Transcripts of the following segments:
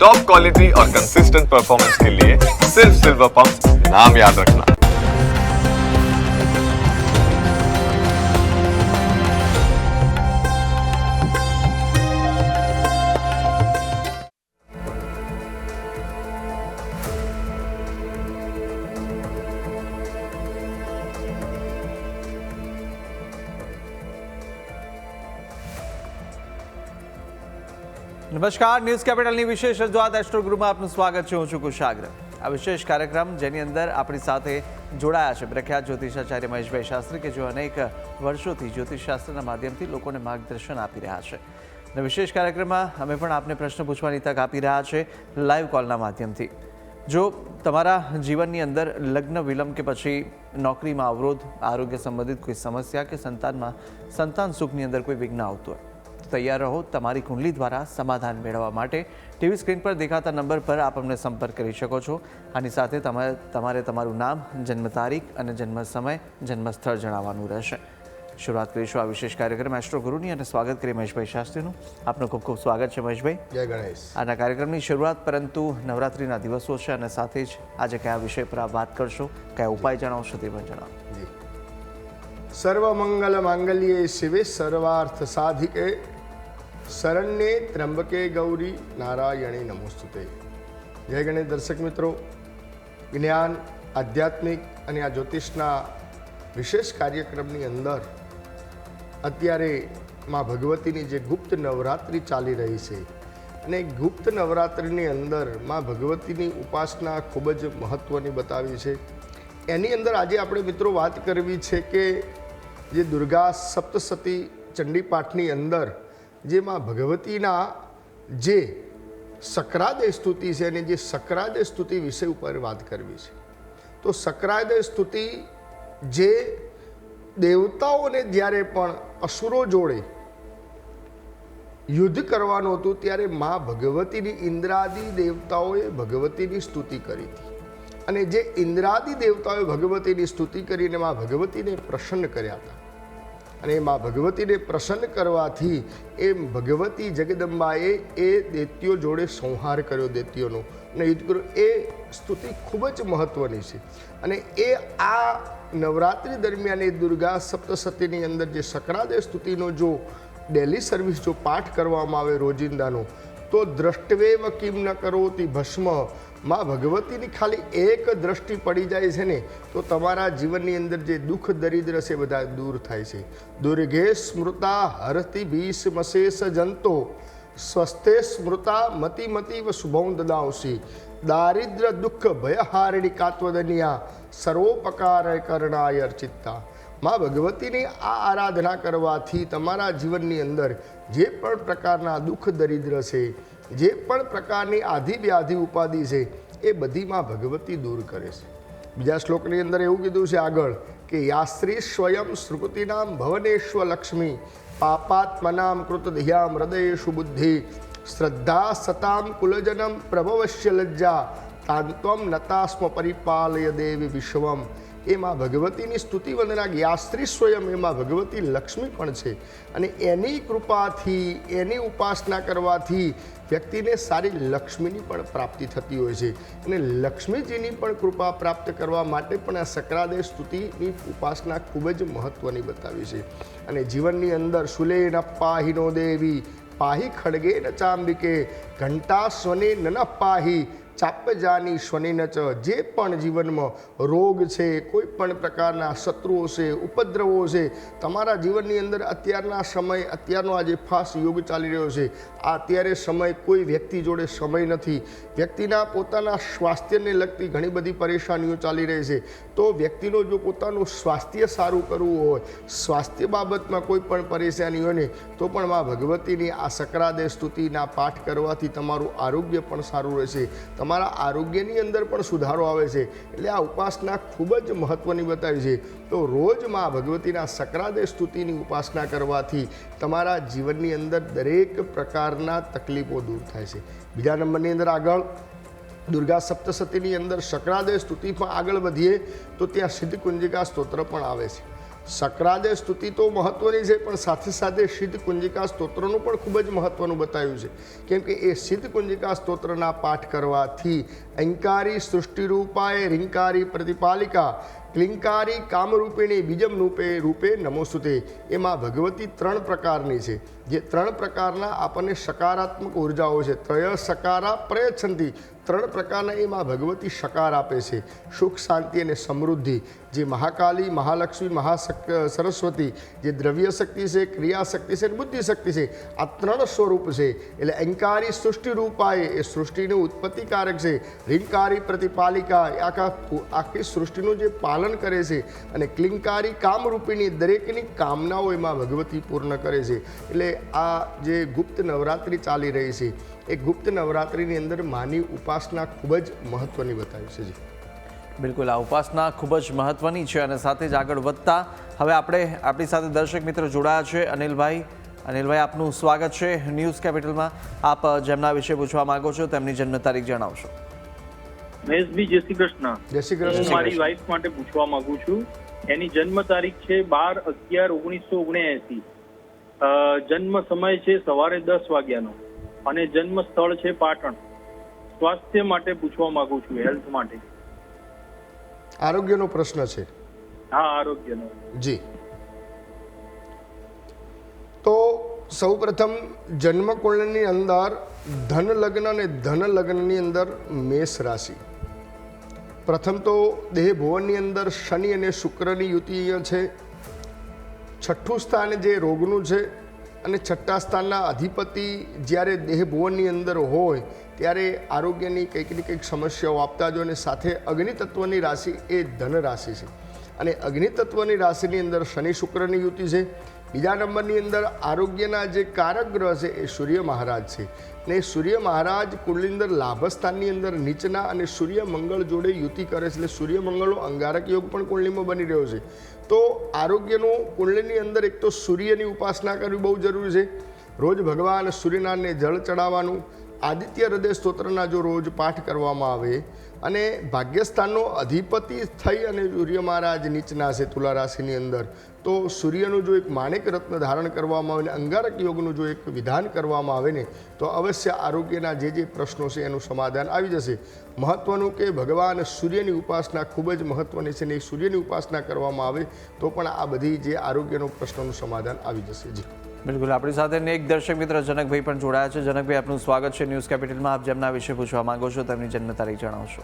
Top quality और consistent performance के लिए सिर्फ सिल्वर पंप नाम याद रखना। નમસ્કાર, ન્યૂઝ કેપિટલની વિશેષ રજૂઆત એસ્ટ્રો ગુરુમાં આપનું સ્વાગત છે. હું છું કુશાગ્ર. આ વિશેષ કાર્યક્રમ જેની અંદર આપણી સાથે જોડાયા છે પ્રખ્યાત જ્યોતિષાચાર્ય મહેશભાઈ શાસ્ત્રી, કે જેઓ અનેક વર્ષોથી જ્યોતિષશાસ્ત્રના માધ્યમથી લોકોને માર્ગદર્શન આપી રહ્યા છે. અને વિશેષ કાર્યક્રમમાં અમે પણ આપને પ્રશ્ન પૂછવાની તક આપી રહ્યા છે લાઈવ કોલના માધ્યમથી. જો તમારા જીવનની અંદર લગ્ન વિલંબ કે પછી નોકરીમાં અવરોધ, આરોગ્ય સંબંધિત કોઈ સમસ્યા કે સંતાન સુખની અંદર કોઈ વિઘ્ન આવતું હોય, તૈયાર રહો તમારી કુંડલી દ્વારા સમાધાન મેળવવા માટે. ટીવી સ્ક્રીન પર દેખાતા નંબર પર આપ અમને સંપર્ક કરી શકો છો. આની સાથે તમારે તમારું નામ, જન્મ તારીખ અને જન્મ સમય, જન્મ સ્થળ જણાવવાનું રહેશે. શરૂઆત કરીશું આ વિશેષ કાર્યક્રમ એસ્ટ્રો ગુરુની અને સ્વાગત કરીએ મહેશભાઈ શાસ્ત્રીનું. આપનું ખૂબ ખૂબ સ્વાગત છે મહેશભાઈ. જય ગણેશ. આના કાર્યક્રમની શરૂઆત, પરંતુ નવરાત્રિના દિવસો છે અને સાથે જ આજે કયા વિષય પર આપ વાત કરશો, કયા ઉપાય જણાવશો તે પણ જણાવો. સર્વમંગલ માંગલ્યે શિવે સર્વાર્થ સાધિકે શરણ્યે ત્રંબકે ગૌરી નારાયણી નમોસ્તુતે. જય ગણેશ. દર્શક મિત્રો, જ્ઞાન, આધ્યાત્મિક અને આ જ્યોતિષના વિશેષ કાર્યક્રમની અંદર અત્યારે માં ભગવતીની જે ગુપ્ત નવરાત્રિ ચાલી રહી છે, અને ગુપ્ત નવરાત્રિની અંદર માં ભગવતીની ઉપાસના ખૂબ જ મહત્ત્વની બતાવી છે. એની અંદર આજે આપણે મિત્રો વાત કરવી છે કે જે દુર્ગા સપ્તસતી ચંડીપાઠની અંદર જે માં ભગવતીના જે સક્રાદય સ્તુતિ છે અને જે સક્રાદય સ્તુતિ વિષય ઉપર વાત કરવી છે. તો સક્રાદય સ્તુતિ જે દેવતાઓને જ્યારે પણ અસુરો જોડે યુદ્ધ કરવાનું હતું ત્યારે માં ભગવતીની ઇન્દ્રાદિ દેવતાઓએ ભગવતીની સ્તુતિ કરી હતી. અને જે ઇન્દ્રાદિ દેવતાઓએ ભગવતીની સ્તુતિ કરીને માં ભગવતીને પ્રસન્ન કર્યા હતા. અને માં ભગવતીને પ્રસન્ન કરવાથી એ ભગવતી જગદંબાએ એ દૈત્યો જોડે સંહાર કર્યો, દૈત્યોનો, અને યુદ્ધ કર્યો. એ સ્તુતિ ખૂબ જ મહત્ત્વની છે. અને એ આ નવરાત્રિ દરમિયાન એ દુર્ગા સપ્તસતીની અંદર જે સક્રાદય સ્તુતિનો જો ડેલી સર્વિસ જો પાઠ કરવામાં આવે રોજિંદાનો, તો દ્રષ્ટવેવ કિમ ન કરોતિ ભસ્મ, માં ભગવતીની ખાલી એક દ્રષ્ટિ પડી જાય છે ને, તો તમારા જીવનની અંદર જે દુઃખ દરિદ્ર છે બધા દૂર થાય છે. દુર્ગે સ્મૃતા હરતિ ભીષ્મશેષ જંતો સ્વસ્તે સ્મૃતા મતિ મતિવ શુભં દદાંસી દારિદ્ર દુઃખ ભયહારિણી કાત્વદનિયા સર્વોપકાર કરણાય અર્ચિતા. માં ભગવતીની આ આરાધના કરવાથી તમારા જીવનની અંદર જે પણ પ્રકારના દુઃખ દરિદ્ર છે, જે પણ પ્રકારની આધિ વ્યાધિ ઉપાધિ છે, એ બધીમાં ભગવતી દૂર કરે છે. બીજા શ્લોકની અંદર એવું કીધું છે આગળ કે યાસ્ત્રી સ્વયં શ્રુતિનામ ભવનેશ્વ લક્ષ્મી પાપાત્મનામ કૃતધિયામ હૃદયેષુ બુદ્ધિ શ્રદ્ધા સતામ કુલજનમ પ્રભવશ્ય લજ્જા તાંત્વમ નતાસ્મ પરિપાલય દેવી વિશ્વમ. એમાં ભગવતીની સ્તુતિ વંદના યાસ્ત્રી સ્વયં, એમાં ભગવતી લક્ષ્મી પણ છે. અને એની કૃપાથી, એની ઉપાસના કરવાથી વ્યક્તિને સારી લક્ષ્મીની પણ પ્રાપ્તિ થતી હોય છે. અને લક્ષ્મીજીની પણ કૃપા પ્રાપ્ત કરવા માટે પણ આ સક્રાદય સ્તુતિની ઉપાસના ખૂબ જ મહત્ત્વની બતાવી છે. અને જીવનની અંદર સુલેન પાહિનો દેવી પાહી ખડગેન ચાંબિકે ઘંટા સ્વને નન પાહી ચાપ્યજાની સ્વનિનચ. જે પણ જીવનમાં રોગ છે, કોઈ પણ પ્રકારના શત્રુઓ છે, ઉપદ્રવો છે, તમારા જીવનની અંદર અત્યારના સમય, અત્યારનો આ જે ફાસ્ટ યુગ ચાલી રહ્યો છે, આ અત્યારે સમય કોઈ વ્યક્તિ જોડે સમય નથી. વ્યક્તિના પોતાના સ્વાસ્થ્યને લગતી ઘણી બધી પરેશાનીઓ ચાલી રહી છે. તો વ્યક્તિનો જો પોતાનું સ્વાસ્થ્ય સારું કરવું હોય, સ્વાસ્થ્ય બાબતમાં કોઈ પણ પરેશાની હોય ને, તો પણ માં ભગવતીની આ સક્રાદય સ્તુતિના પાઠ કરવાથી તમારું આરોગ્ય પણ સારું રહેશે, તમારા આરોગ્યની અંદર પણ સુધારો આવે છે. એટલે આ ઉપાસના ખૂબ જ મહત્ત્વની બતાવી છે. તો રોજ માં ભગવતીના સક્રાદય સ્તુતિની ઉપાસના કરવાથી તમારા જીવનની અંદર દરેક પ્રકારના તકલીફો દૂર થાય છે. બીજા નંબરની અંદર આગળ દુર્ગા સપ્તસતીની અંદર સક્રાદય સ્તુતિ પણ આગળ વધીએ તો ત્યાં સિદ્ધકુંજિકા સ્તોત્ર પણ આવે છે. શકરાદે સ્તુતિ તો મહત્વની છે, પણ સાથે સાથે સિદ્ધ કુંજિકા સ્તોત્રનું પણ ખૂબ જ મહત્વનું બતાવ્યું છે. કેમ કે એ સિદ્ધ કુંજિકા સ્તોત્રના પાઠ કરવાથી અંકારી સૃષ્ટિરૂપાય રીંકારી પ્રતિપાલિકા ક્લિંકારી કામરૂપિણી બીજમ રૂપે નમોસ્તુતે. એમાં ભગવતી 3 પ્રકારની છે, જે 3 પ્રકારના આપણને સકારાત્મક ઉર્જાઓ છે. ત્રય સકારા પ્રયચ્છંતી, 3 પ્રકારના એમાં ભગવતી સકાર આપે છે. સુખ, શાંતિ અને સમૃદ્ધિ. જે મહાકાલી, મહાલક્ષ્મી, સરસ્વતી, જે દ્રવ્ય શક્તિ છે, ક્રિયા શક્તિ છે, બુદ્ધિ શક્તિ છે, આ 3 સ્વરૂપ છે. એટલે અંકારી સૃષ્ટિ રૂપાય એ સૃષ્ટિનું ઉત્પત્તિકારક છે. રીંકારી પ્રતિપાલિકા એ આખી સૃષ્ટિનું જે પાલન કરે છે. અને ક્લિંકારી કામરૂપિણી, દરેકની કામનાઓ એમાં ભગવતી પૂર્ણ કરે છે. એટલે આ જે ગુપ્ત નવરાત્રિ ચાલી રહી છે, એ ગુપ્ત નવરાત્રિની અંદર માની ઉપાસના ખૂબ જ મહત્વની બતાવી છે. જી બિલકુલ, આ ઉપાસના ખૂબ જ મહત્વની છે. અને સાથે જ આગળ વધતા હવે આપણી સાથે દર્શક મિત્રો જોડાયા છે. અનિલભાઈ, આપનું સ્વાગત છે ન્યૂઝ કેપિટલમાં. આપ જેમના વિશે પૂછવા માંગો છો તેમની જન્મ તારીખ જણાવશો. મહેશભાઈ, જય શ્રી કૃષ્ણ. જય શ્રી કૃષ્ણ. હું મારી વાઈફ માટે પૂછવા માંગુ છું. એની જન્મ તારીખ છે 12/11/1979. જન્મ સમય છે સવારે 10 વાગ્યાનો અને જન્મ સ્થળ છે પાટણ. સ્વાસ્થ્ય માટે પૂછવા માંગુ છું, હેલ્થ માટે. આરોગ્યનો પ્રશ્ન છે? હા, આરોગ્યનો. જી. તો સૌપ્રથમ જન્મકુંડળીની અંદર ધન લગ્ન અને ધન લગ્નની અંદર મેષ રાશિ. પ્રથમ તો દેહ ભુવનની અંદર શનિ અને શુક્રની યુતિ છે. 6ઠું સ્થાન જે રોગનું છે અને 6ઠા સ્થાનના અધિપતિ જ્યારે દેહ ભુવનની અંદર હોય ત્યારે આરોગ્યની કંઈક ને કંઈક સમસ્યાઓ આપતા જ હોય. અને સાથે અગ્નિતત્વની રાશિ એ ધન રાશિ છે. અને અગ્નિતત્વની રાશિની અંદર શનિ શુક્રની યુતિ છે. બીજા નંબરની અંદર આરોગ્યના જે કારક ગ્રહ છે એ સૂર્ય મહારાજ છે. ને સૂર્ય મહારાજ કુંડળીની અંદર લાભસ્થાનની અંદર નીચના અને સૂર્ય મંગળ જોડે યુતિ કરે છે. એટલે સૂર્ય મંગળનો અંગારક યોગ પણ કુંડળીમાં બની રહ્યો છે. તો આરોગ્યનું કુંડળીની અંદર એક તો સૂર્યની ઉપાસના કરવી બહુ જરૂરી છે. રોજ ભગવાન સૂર્યનારાયણને જળ ચડાવવાનું. આદિત્ય હૃદય સ્તોત્રના જો રોજ પાઠ કરવામાં આવે અને ભાગ્યસ્થાનનો અધિપતિ થઈ અને સૂર્ય મહારાજ નીચના છે તુલા રાશિની અંદર, તો સૂર્યનું જો એક માણેક રત્ન ધારણ કરવામાં આવે ને અંગારક યોગનું જો એક વિધાન કરવામાં આવે ને તો અવશ્ય આરોગ્યના જે પ્રશ્નો છે એનું સમાધાન આવી જશે. મહત્વનું કે ભગવાન સૂર્યની ઉપાસના ખૂબ જ મહત્વની છે. ને સૂર્યની ઉપાસના કરવામાં આવે તો પણ આ બધી જે આરોગ્યનો પ્રશ્નોનું સમાધાન આવી જશે. જી બિલકુલ, આપણી સાથે એક દર્શક મિત્ર જનકભાઈ પણ જોડાયા છે. જનકભાઈ, આપનું સ્વાગત છે ન્યૂઝ કેપિટલમાં. આપ જેમના વિશે પૂછવા માંગો છો તેમની જન્મ તારીખ જણાવશો.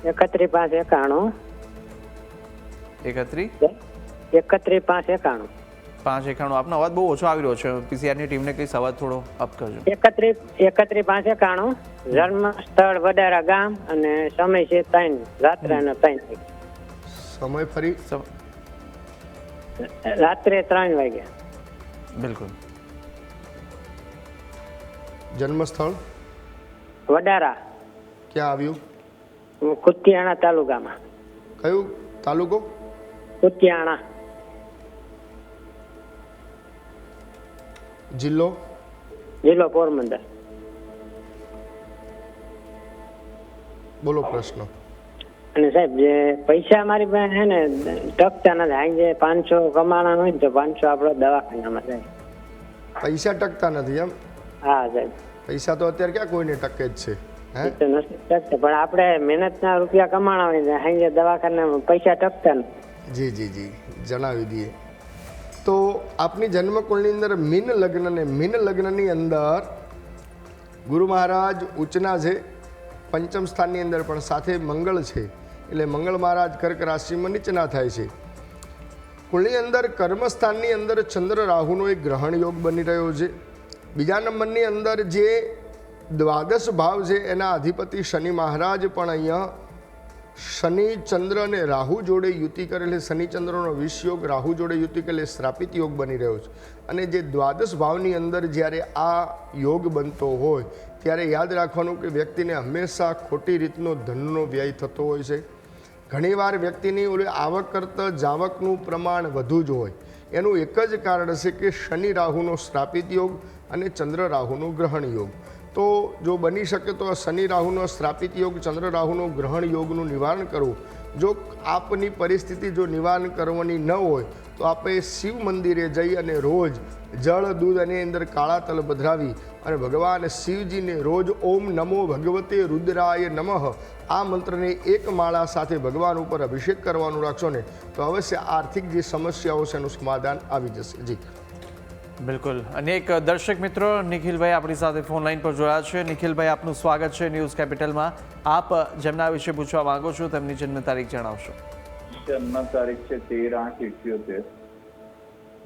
31/5/91. 31/5/91. આપનો અવાજ બહુ ઓછો આવી રહ્યો છે. પીસીઆરની ટીમને કઈ અવાજ થોડો અપ કરજો. 31/5/91. જન્મ સ્થળ વડારા ગામ અને સમય છે 3 રાત્રેના 3. સમય ફરી રાત્રે 3 વાગ્યા. બિલકુલ. જન્મ સ્થળ વડારા, ક્યાં આવ્યું? કુતિયાણા તાલુકામાં. કયું તાલુકો? કુતિયાણા. જિલ્લો? જિલ્લો પોરબંદર. બોલો પ્રશ્ન. અને સાહેબ, જે પૈસા મારી પાસે છે ને ટકતા નથી. આ જે 500 કમાણા હોય ને તો 500 આપણો દવાખાનામાં જાય. પૈસા ટકતા નથી એમ? હા સાહેબ. પૈસા તો અત્યારે ક્યાં કોઈને ટકે જ છે? હે, એ તો નથી ટકતા, પણ આપણે મહેનતના રૂપિયા કમાણા હોય ને સાંજે દવાખાનામાં પૈસા ટકતા નથી. જી જણાવી દઈએ. તો આપની જન્મકુંડની અંદર મીન લગ્ન ને મીન લગ્નની અંદર ગુરુ મહારાજ ઉચ્ચના છે. પંચમ સ્થાનની અંદર પણ સાથે મંગળ છે. એટલે મંગળ મહારાજ કર્ક રાશિમાં નીચના થાય છે. કુંડળીની અંદર કર્મસ્થાનની અંદર ચંદ્ર રાહુનો એક ગ્રહણ યોગ બની રહ્યો છે. બીજા નંબરની અંદર જે દ્વાદશ ભાવ છે એના અધિપતિ શનિ મહારાજ પણ અહીંયા શનિ ચંદ્ર અને રાહુ જોડે યુતિ કરેલી. શનિચંદ્રનો વિષ યોગ રાહુ જોડે યુતિ કરેલી શ્રાપિત યોગ બની રહ્યો છે. અને જે દ્વાદશ ભાવની અંદર જ્યારે આ યોગ બનતો હોય ત્યારે યાદ રાખવાનું કે વ્યક્તિને હંમેશા ખોટી રીતનો ધનનો વ્યય થતો હોય છે. ઘણીવાર વ્યક્તિની ઓલી આવક કરતાં જાવકનું પ્રમાણ વધુ જ હોય. એનું એક જ કારણ છે કે શનિ રાહુનો શ્રાપિત યોગ અને ચંદ્ર રાહુનો ગ્રહણ યોગ. તો જો બની શકે તો શનિ રાહુનો શ્રાપિત યોગ, ચંદ્ર રાહુનો ગ્રહણ યોગનું નિવારણ કરવું. જો આપની પરિસ્થિતિ જો નિવારણ કરવાની ન હોય તો આપણે શિવ મંદિરે જઈ અને રોજ જળ દૂધ અને અંદર કાળા તલ પધરાવી અને ભગવાન શિવજીને રોજ ઓમ નમો ભગવતે રુદ્રાય નમઃ આ મંત્રને એક માળા સાથે ભગવાન ઉપર અભિષેક કરવાનું રાખશો ને તો અવશ્ય આર્થિક જે સમસ્યાઓ છે એનું સમાધાન આવી જશે. જી બિલકુલ. અને એક દર્શક મિત્રો નિખિલભાઈ આપણી સાથે ફોન લાઈન પર જોડાયા છે. નિખિલભાઈ, આપનું સ્વાગત છે ન્યૂઝ કેપિટલમાં. આપ જેમના વિશે પૂછવા માંગો છો તેમની જન્મ તારીખ જણાવશો. જન્મ તારીખ છે 13/8/78.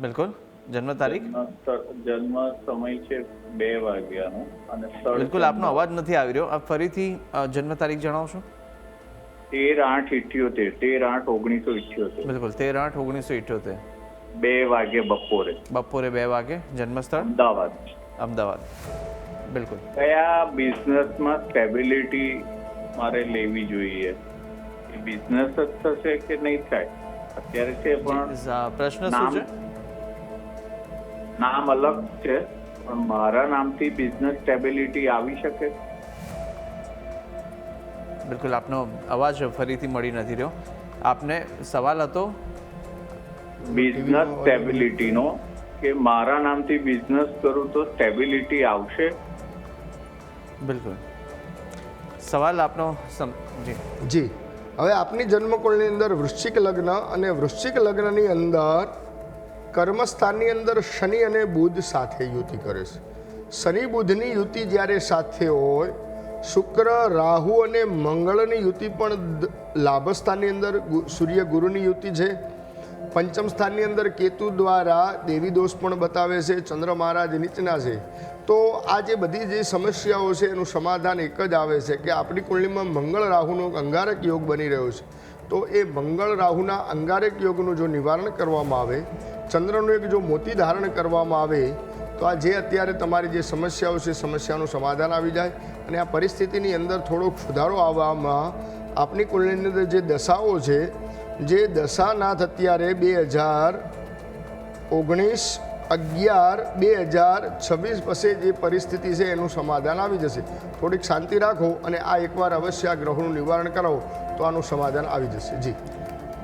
બિલકુલ. જન્મ તારીખ? જન્મ સમય છે 2 વાગ્યાનો અને સ્થળ બિલકુલ, આપનો અવાજ નથી આવી રહ્યો. આપ ફરીથી જન્મ તારીખ જણાવશો. 13/8/78. 13/8/1978. બિલકુલ, 13/8/1978. 2 વાગે બપોરે. બપોરે 2 વાગે. જન્મસ્થળ અમદાવાદ. અમદાવાદ. બિલકુલ. કયા બિઝનેસમાં સ્ટેબિલિટી મારે લેવી જોઈએ? બિઝનેસ જ થશે કે નહીં થાય? અત્યારે છે પણ પ્રશ્ન શું છે? નામ અલગ છે પણ મારા નામથી બિઝનેસ સ્ટેબિલિટી આવી શકે? બિલકુલ, આપનો અવાજ ફરીથી મળી નથી રહ્યો. આપને સવાલ હતો બિઝનેસ સ્ટેબિલિટીનો કે મારા નામથી બિઝનેસ કરું તો સ્ટેબિલિટી આવશે? બિલકુલ. સવાલ આપનો જી હવે આપની જન્મકુળની અંદર વૃશ્ચિક લગ્ન અને વૃશ્ચિક લગ્નની અંદર કર્મસ્થાનની અંદર શનિ અને બુધ સાથે યુતિ કરે છે. શનિ બુધની યુતિ જ્યારે સાથે હોય, શુક્ર રાહુ અને મંગળની યુતિ પણ લાભસ્થાનની અંદર સૂર્ય ગુરુની યુતિ છે. પંચમ સ્થાનની અંદર કેતુ દ્વારા દેવી દોષ પણ બતાવે છે. ચંદ્ર મહારાજ નીચના છે. તો આ જે બધી જે સમસ્યાઓ છે એનું સમાધાન એક જ આવે છે કે આપણી કુંડલીમાં મંગળ રાહુનો અંગારક યોગ બની રહ્યો છે. તો એ મંગળ રાહુના અંગારક યોગનું જો નિવારણ કરવામાં આવે, ચંદ્રનું એક જો મોતી ધારણ કરવામાં આવે તો આ જે અત્યારે તમારી જે સમસ્યાઓ છે સમસ્યાનું સમાધાન આવી જાય અને આ પરિસ્થિતિની અંદર થોડોક સુધારો આવવામાં આપની કુંડલીની અંદર જે દશાઓ છે, જે દશાનાથ અત્યારે 2019-11-2026 પછી જે પરિસ્થિતિ છે એનું સમાધાન આવી જશે. થોડીક શાંતિ રાખો અને આ એકવાર અવશ્ય આ ગ્રહોનું નિવારણ કરાવો તો આનું સમાધાન આવી જશે. જી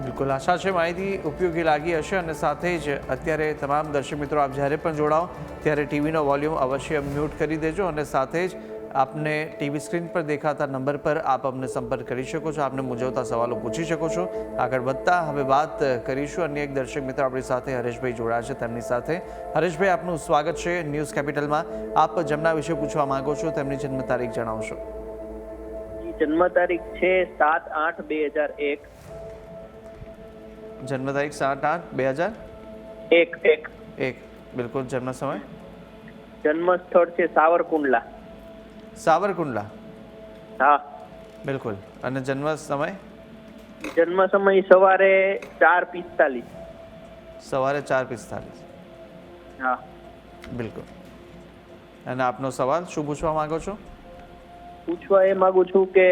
બિલકુલ, આશા છે માહિતી ઉપયોગી લાગી હશે. અને સાથે જ અત્યારે તમામ દર્શક મિત્રો આપ જ્યારે પણ જોડાઓ ત્યારે ટીવીનો વોલ્યુમ અવશ્ય મ્યુટ કરી દેજો અને સાથે જ આપને ટીવી સ્ક્રીન પર દેખાતા નંબર પર આપ અમને સંપર્ક કરી શકો છો. આપને મૂંઝવતા સવાલો પૂછી શકો છો. આગળ વધતા હવે વાત કરીશું. અન્ય એક દર્શક મિત્ર આપણી સાથે હરેશભાઈ જોડાયા છે, તેમની સાથે. હરેશભાઈ, આપનું સ્વાગત છે ન્યૂઝ કેપિટલમાં. આપ જેમના વિશે પૂછવા માંગો છો તેમની જન્મ તારીખ જણાવશો. જન્મ તારીખ છે 7/8/2001. જન્મ તારીખ 7/8/2001. બિલકુલ. જન્મ સમય? જન્મ સ્થળ છે સાવરકુંડલા. સાવરકુંડલા. હા બિલકુલ. અને જન્મ સમય? જન્મ સમય સવારે 4:45. સવારે 4:45. હા બિલકુલ. અને આપનો સવાલ શું પૂછવા માંગો છો? પૂછવા એ માંગુ છું કે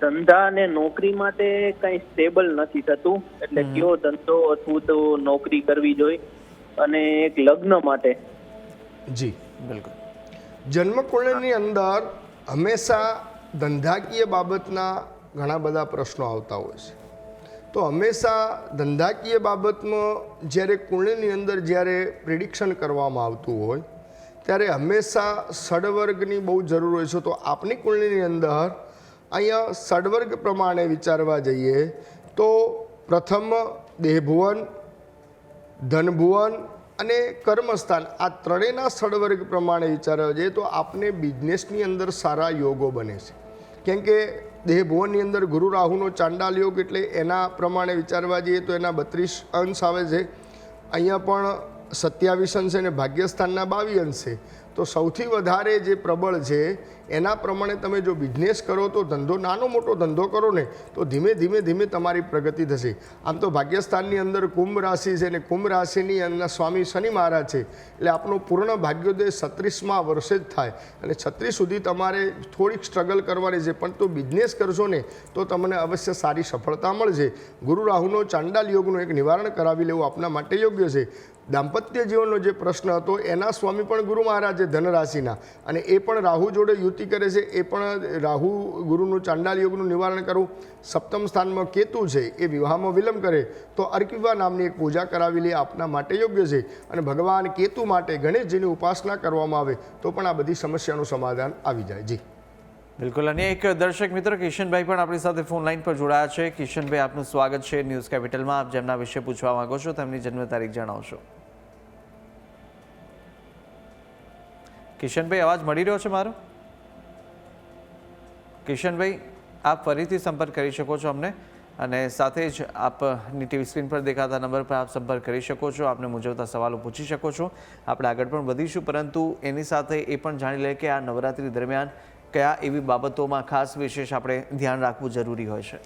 ધંધા અને નોકરી માટે કઈ સ્ટેબલ નથી થતું, એટલે કયો ધંધો અથવા તો નોકરી કરવી જોઈએ? અને એક લગ્ન માટે. જી બિલકુલ. જન્મકુંડળીની અંદર હંમેશા ધંધાકીય બાબતના ઘણા બધા પ્રશ્નો આવતા હોય છે. તો હંમેશા ધંધાકીય બાબતમાં જ્યારે કુંડળીની અંદર જ્યારે પ્રિડિક્શન કરવામાં આવતું હોય ત્યારે હંમેશા ષડવર્ગની બહુ જરૂર હોય છે. તો આપની કુંડળીની અંદર અહીંયા ષડવર્ગ પ્રમાણે વિચારવા જઈએ તો પ્રથમ દેહભુવન, ધનભુવન અને કર્મસ્થાન આ ત્રણેયના ષડવર્ગ પ્રમાણે વિચારવા જઈએ તો આપને બિઝનેસની અંદર સારા યોગો બને છે. કેમ કે દેહભુવનની અંદર ગુરુ રાહુનો ચાંડાલ યોગ એટલે એના પ્રમાણે વિચારવા જઈએ તો એના 32 અંશ આવે છે. અહીંયા પણ 27 અંશ છે અને ભાગ્યસ્થાનના 22 અંશ છે. તો સૌથી વધારે જે પ્રબળ છે એના પ્રમાણે તમે જો બિઝનેસ કરો તો ધંધો નાનો મોટો ધંધો કરો ને તો ધીમે ધીમે તમારી પ્રગતિ થશે. આમ તો ભાગ્યસ્થાનની અંદર કુંભ રાશિ છે અને કુંભ રાશિની અંદર સ્વામી શનિ મહારાજ છે એટલે આપણો પૂર્ણ ભાગ્યોદય 36મા વર્ષે જ થાય અને 36 સુધી તમારે થોડીક સ્ટ્રગલ કરવાની છે. પણ તો બિઝનેસ કરશો ને તો તમને અવશ્ય સારી સફળતા મળશે. ગુરુ રાહુનો ચાંડાલ યોગનું એક નિવારણ કરાવી લેવું આપના માટે યોગ્ય છે. દાંપત્ય જીવનનો જે પ્રશ્ન હતો એના સ્વામી પણ ગુરુ મહારાજ ધન રાશિના, અને એ પણ રાહુ જોડે યુતિ કરે છે. એ પણ રાહુ ગુરુનું ચાંડાલ યોગનું નિવારણ કરવું. સપ્તમ સ્થાનમાં કેતુ છે, એ વિવાહમાં વિલંબ કરે તો અર્કવિવાહ નામની એક પૂજા કરાવી લે, આપના માટે યોગ્ય છે. અને ભગવાન કેતુ માટે ગણેશજીની ઉપાસના કરવામાં આવે તો પણ આ બધી સમસ્યાનું સમાધાન આવી જાય. જી બિલકુલ. અને એક દર્શક મિત્ર કિશનભાઈ પણ આપણી સાથે ફોન લાઈન પર જોડાયા છે. કિશનભાઈ, આપનું સ્વાગત છે ન્યૂઝ કેપિટલમાં. આપ જેમના વિશે પૂછવા માંગો છો તેમની જન્મ તારીખ જણાવશો. કિશનભાઈ, અવાજ મળી રહ્યો છે મારો? કિશનભાઈ, આપ ફરીથી સંપર્ક કરી શકો છો અમને, અને સાથે જ આપની ટીવી સ્ક્રીન પર દેખાતા નંબર પર આપ સંપર્ક કરી શકો છો. આપને મૂંઝવતા સવાલો પૂછી શકો છો. આપણે આગળ પણ વધીશું, પરંતુ એની સાથે એ પણ જાણી લઈએ કે આ નવરાત્રી દરમિયાન કયા એવી બાબતોમાં ખાસ વિશેષ આપણે ધ્યાન રાખવું જરૂરી હોય છે.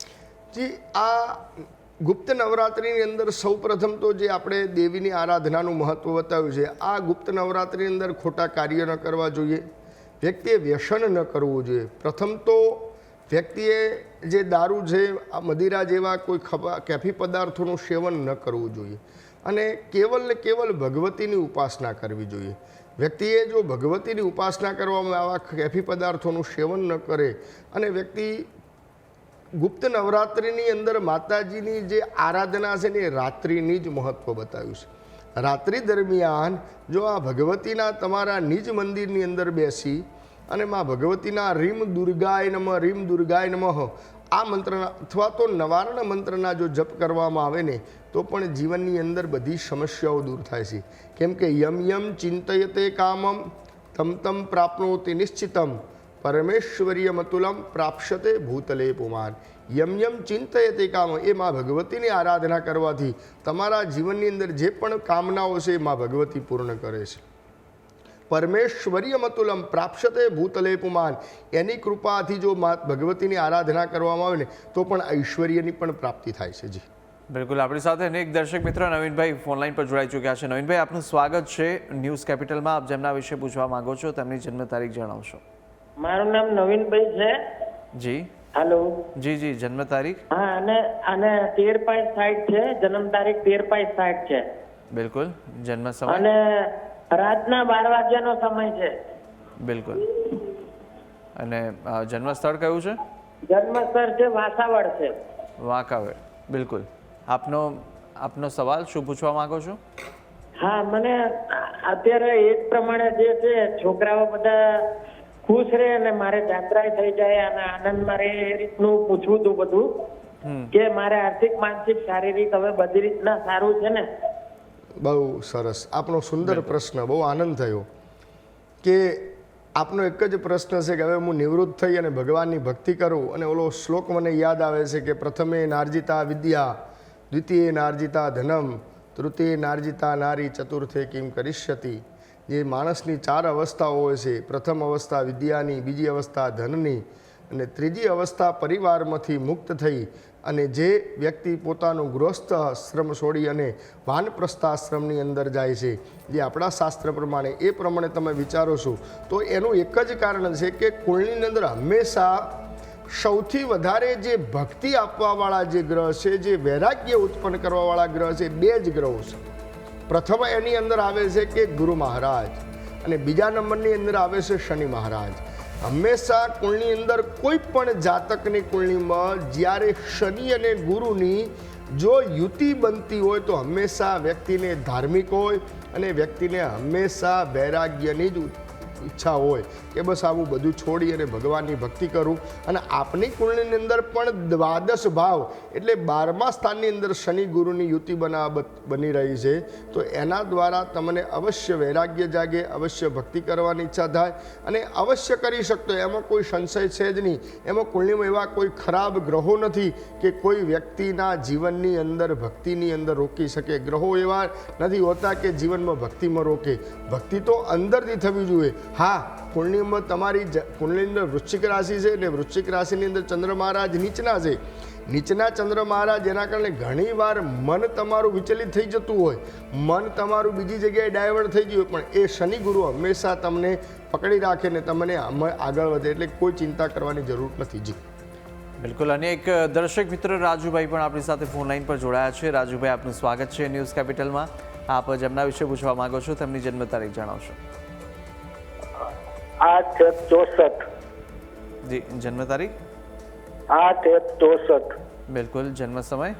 જી, આ ગુપ્ત નવરાત્રિની અંદર સૌપ્રથમ તો જે આપણે દેવીની આરાધનાનું મહત્ત્વ બતાવ્યું છે, આ ગુપ્ત નવરાત્રિની અંદર ખોટા કાર્ય ન કરવા જોઈએ, વ્યક્તિએ વ્યસન ન કરવું જોઈએ. પ્રથમ તો વ્યક્તિએ જે દારૂ છે, મદિરા જેવા કોઈ કેફી પદાર્થોનું સેવન ન કરવું જોઈએ, અને કેવલ ને કેવલ ભગવતીની ઉપાસના કરવી જોઈએ. વ્યક્તિએ જો ભગવતીની ઉપાસના કરવામાં આવા કેફી પદાર્થોનું સેવન ન કરે, અને વ્યક્તિ ગુપ્ત નવરાત્રિની અંદર માતાજીની જે આરાધના છે ને એ રાત્રિની જ મહત્ત્વ બતાવ્યું છે. રાત્રિ દરમિયાન જો આ ભગવતીના તમારા નિજ મંદિરની અંદર બેસી અને માં ભગવતીના રીમ દુર્ગાય નમઃ, રીમ દુર્ગાય નમઃ આ મંત્રના અથવા તો નવારણ મંત્રના જો જપ કરવામાં આવે ને તો પણ જીવનની અંદર બધી સમસ્યાઓ દૂર થાય છે. કેમ કે યમ યમ ચિંતયતે કામમ તમ તમ પ્રાપ્નોતિ નિશ્ચિતમ પરમેશ્વર્યમતુલમ પ્રાપ્સ્યતે ભૂતલે પુમાન. યમ યમ ચિંતયતે કામ, એ માં ભગવતીની આરાધના કરવાથી તમારા જીવનની અંદર જે પણ કામનાઓ છે એ માં ભગવતી પૂર્ણ કરે છે. પરમેશ્વર્યમતુલમ પ્રાપ્સ્યતે ભૂતલે પુમાન, એની કૃપાથી જો ભગવતીની આરાધના કરવામાં આવે ને તો પણ ઐશ્વર્યની પણ પ્રાપ્તિ થાય છે. જી બિલકુલ. આપણી સાથે અનેક દર્શક મિત્ર નવીનભાઈ ફોનલાઈન પર જોડાઈ ચૂક્યા છે. નવીનભાઈ, આપનું સ્વાગત છે ન્યૂઝ કેપિટલમાં. આપ જેમના વિશે પૂછવા માંગો છો તેમની જન્મ તારીખ જણાવશો. મારું નામ નવીનભાઈ છે. જી હેલો. જી જી, જન્મ તારીખ? હા, અને 13/5/60 છે. જન્મ તારીખ 13/5/60 છે. બિલકુલ. જન્મ સમય? અને રાતના 12 વાગ્યાનો સમય છે. બિલકુલ. અને જન્મ સ્થળ કયું છે? જન્મ સ્થળ છે વાસાવડ છે. વાંકાવડ. બિલકુલ. આપનો સવાલ શું પૂછવા માંગો છો? હા, મને અત્યારે એ જ પ્રમાણે જે છે છોકરાઓ બધા ખુશ રહે અને મારે જાત્રા થઈ જાય અને આનંદ મારે એ રીતનું પૂછવું હતું બધું, કે મારે આર્થિક, માનસિક, શારીરિક હવે બધી રીતના સારું છે ને? બહુ સરસ, આપનો સુંદર પ્રશ્ન, બહુ આનંદ થયો. કે આપનો એક જ પ્રશ્ન છે કે હવે હું નિવૃત્ત થઈ અને ભગવાનની ભક્તિ કરું, અને ઓલો શ્લોક મને યાદ આવે છે કે પ્રથમે નાર્જિતા વિદ્યા, દ્વિતીય નાર્જિતા ધનમ, તૃતીય નાર્જિતા નારી, ચતુર્થે કિમ કરિષ્યતિ. જે માણસની 4 અવસ્થાઓ હોય છે, પ્રથમ અવસ્થા વિદ્યાની, બીજી અવસ્થા ધનની, અને ત્રીજી અવસ્થા પરિવારમાંથી મુક્ત થઈ અને જે વ્યક્તિ પોતાનું ગૃહસ્થ આશ્રમ છોડી અને વાનપ્રસ્થાશ્રમની અંદર જાય છે, જે આપણા શાસ્ત્ર પ્રમાણે, એ પ્રમાણે તમે વિચારો છો તો એનું એક જ કારણ છે કે કુળની અંદર હંમેશા સૌથી વધારે જે ભક્તિ આપવાવાળા જે ગ્રહ છે, જે વૈરાગ્ય ઉત્પન્ન કરવાવાળા ગ્રહ છે, 2 જ ગ્રહો છે. પ્રથમ એની અંદર આવે છે કે ગુરુ મહારાજ, અને બીજા નંબરની અંદર આવે છે શનિ મહારાજ. હંમેશા કુળની અંદર કોઈ પણ જાતકની કુળનીમાં જ્યારે શનિ અને ગુરુની જો યુતિ બનતી હોય તો હંમેશા વ્યક્તિને ધાર્મિક હોય અને વ્યક્તિને હંમેશા વૈરાગ્યની જ ઈચ્છા હોય કે બસ આવું બધું છોડી અને ભગવાનની ભક્તિ કરું. અને આપની કુળની અંદર પણ દ્વાદશ ભાવ એટલે 12મા સ્થાનની અંદર શનિ ગુરુની યુતિ બની રહી છે, તો એના દ્વારા તમને અવશ્ય વૈરાગ્ય જાગે, અવશ્ય ભક્તિ કરવાની ઈચ્છા થાય અને અવશ્ય કરી શકતો. એમાં કોઈ સંશય છે જ નહીં. એમાં કુળનીમાં એવા કોઈ ખરાબ ગ્રહો નથી કે કોઈ વ્યક્તિના જીવનની અંદર ભક્તિની અંદર રોકી શકે. ગ્રહો એવા નથી હોતા કે જીવનમાં ભક્તિમાં રોકે. ભક્તિ તો અંદરથી થવી જોઈએ. હા, કુળનીમાં તમારી કુંડલીની અંદર વૃશ્ચિક રાશિ છે, એટલે વૃશ્ચિક રાશિની અંદર ચંદ્ર મહારાજ નીચના છે. નીચના ચંદ્ર મહારાજ એના કારણે ઘણીવાર મન તમારું વિચલિત થઈ જતું હોય, મન તમારું બીજી જગ્યાએ ડાયવર્ટ થઈ ગયું હોય, પણ એ શનિ ગુરુ હંમેશા તમને પકડી રાખે ને તમને આગળ વધે, એટલે કોઈ ચિંતા કરવાની જરૂર નથી. જી બિલકુલ. અને એક દર્શક મિત્ર રાજુભાઈ પણ આપણી સાથે ફોન લાઈન પર જોડાયા છે. રાજુભાઈ, આપનું સ્વાગત છે ન્યૂઝ કેપિટલમાં. આપ જેમના વિશે પૂછવા માંગો છો તેમની જન્મ તારીખ જણાવશો. 8/64. જી, જન્મ તારીખ? 8/64. બિલકુલ. જન્મ સમય?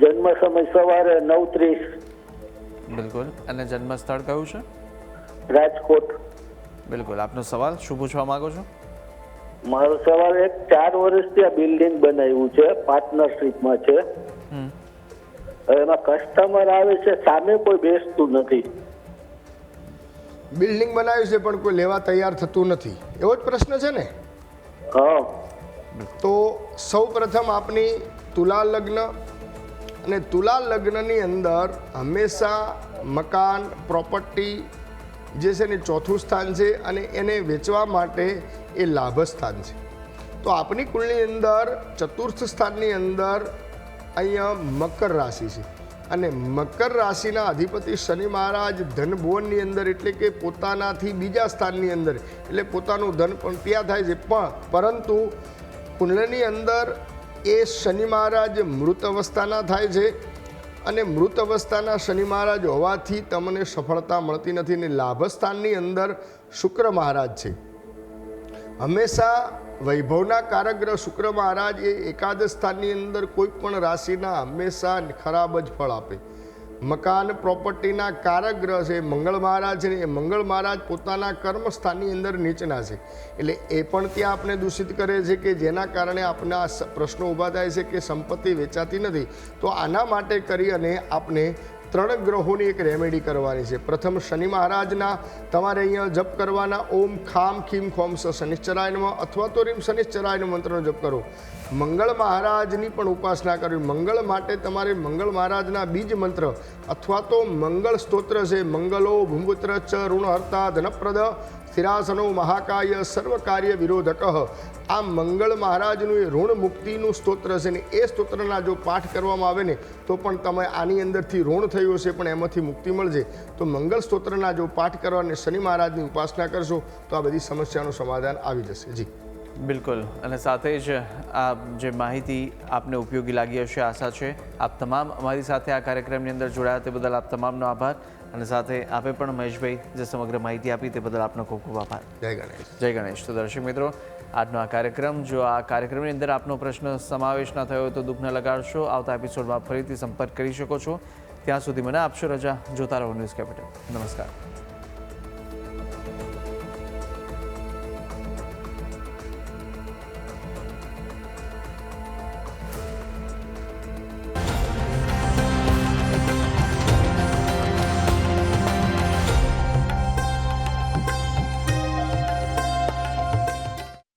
જન્મ સમય સવારે 9:30. બિલકુલ. અને જન્મ સ્થળ કયું છે? રાજકોટ. બિલકુલ. આપનો સવાલ શું પૂછવા માંગો છો? મારો સવાલ એક 4 વર્ષથી આ બિલ્ડિંગ બનાવ્યું છે, પાર્ટનરશિપમાં છે. હવે એમાં કસ્ટમર આવે છે, સામે કોઈ બેસતું નથી. બિલ્ડિંગ બનાવ્યું છે પણ કોઈ લેવા તૈયાર થતું નથી, એવો જ પ્રશ્ન છે ને? હા. તો સૌ પ્રથમ આપની તુલા લગ્ન, અને તુલા લગ્નની અંદર હંમેશા મકાન પ્રોપર્ટી જે છે ને ચોથું સ્થાન છે, અને એને વેચવા માટે એ લાભ સ્થાન છે. તો આપની કુળની અંદર ચતુર્થ સ્થાનની અંદર અહીંયા મકર રાશિ છે, અને મકર રાશિના અધિપતિ શનિ મહારાજ ધનભુવનની અંદર એટલે કે પોતાનાથી બીજા સ્થાનની અંદર, એટલે પોતાનું ધન પણ ત્યાં થાય છે, પરંતુ કુંડળીની અંદર એ શનિ મહારાજ મૃત અવસ્થાના થાય છે, અને મૃત અવસ્થાના શનિ મહારાજ હોવાથી તમને સફળતા મળતી નથી. ને લાભ સ્થાનની અંદર શુક્ર મહારાજ છે. હંમેશા વૈભવના કારગ્રહ શુક્ર મહારાજ એ એકાદશ સ્થાનની અંદર કોઈ પણ રાશિના હંમેશા ખરાબ જ ફળ આપે. મકાન પ્રોપર્ટીના કારગ્રહ છે મંગળ મહારાજ છે, એ મંગળ મહારાજ પોતાના કર્મ સ્થાનની અંદર નીચના છે, એટલે એ પણ ત્યાં આપણે દૂષિત કરે છે, કે જેના કારણે આપણે આ પ્રશ્નો ઊભા થાય છે કે સંપત્તિ વેચાતી નથી. તો આના માટે કરી અને આપણે 3 ગ્રહોની એક રેમેડી કરવાની છે. પ્રથમ શનિ મહારાજના તમારે અહીંયા જપ કરવાના, ઓમ ખામ ખીમ ખોમ સ શનિશ્ચરાય નમઃ, અથવા તો રીમ શનિશ્ચરાય મંત્રનો જપ કરો. મંગળ મહારાજની પણ ઉપાસના કરવી. મંગળ માટે તમારે મંગળ મહારાજના બીજ મંત્ર અથવા તો મંગળ સ્તોત્ર છે, મંગલો ભૂમપુત્ર ચ ઋણહર્તા ધનપ્રદ સ્થિરાસનો મહાકાય સર્વ કાર્ય વિરોધક. આ મંગળ મહારાજનું એ ઋણ મુક્તિનું સ્તોત્ર છે, ને એ સ્તોત્રના જો પાઠ કરવામાં આવે ને તો પણ તમે આની અંદરથી ઋણ થયું હશે પણ એમાંથી મુક્તિ મળશે. તો મંગળ સ્તોત્રના જો પાઠ કરવા અને શનિ મહારાજની ઉપાસના કરશો તો આ બધી સમસ્યાનું સમાધાન આવી જશે. જી બિલકુલ. અને સાથે જ આ જે માહિતી આપને ઉપયોગી લાગી હશે આશા છે. આપ તમામ અમારી સાથે આ કાર્યક્રમની અંદર જોડાયા તે બદલ આપ તમામનો આભાર, અને સાથે આપે પણ મહેશભાઈ જે સમગ્ર માહિતી આપી તે બદલ આપનો ખૂબ ખૂબ આભાર. જય ગણેશ. જય ગણેશ. તો દર્શક મિત્રો, આજનો આ કાર્યક્રમ, જો આ કાર્યક્રમની અંદર આપનો પ્રશ્ન સમાવેશ ન થયો હોય તો દુઃખ ન લગાડશો. આવતા એપિસોડમાં ફરીથી સંપર્ક કરી શકો છો. ત્યાં સુધી મને આપશો રજા. જોતા રહો ન્યૂઝ કેપિટલ. નમસ્કાર.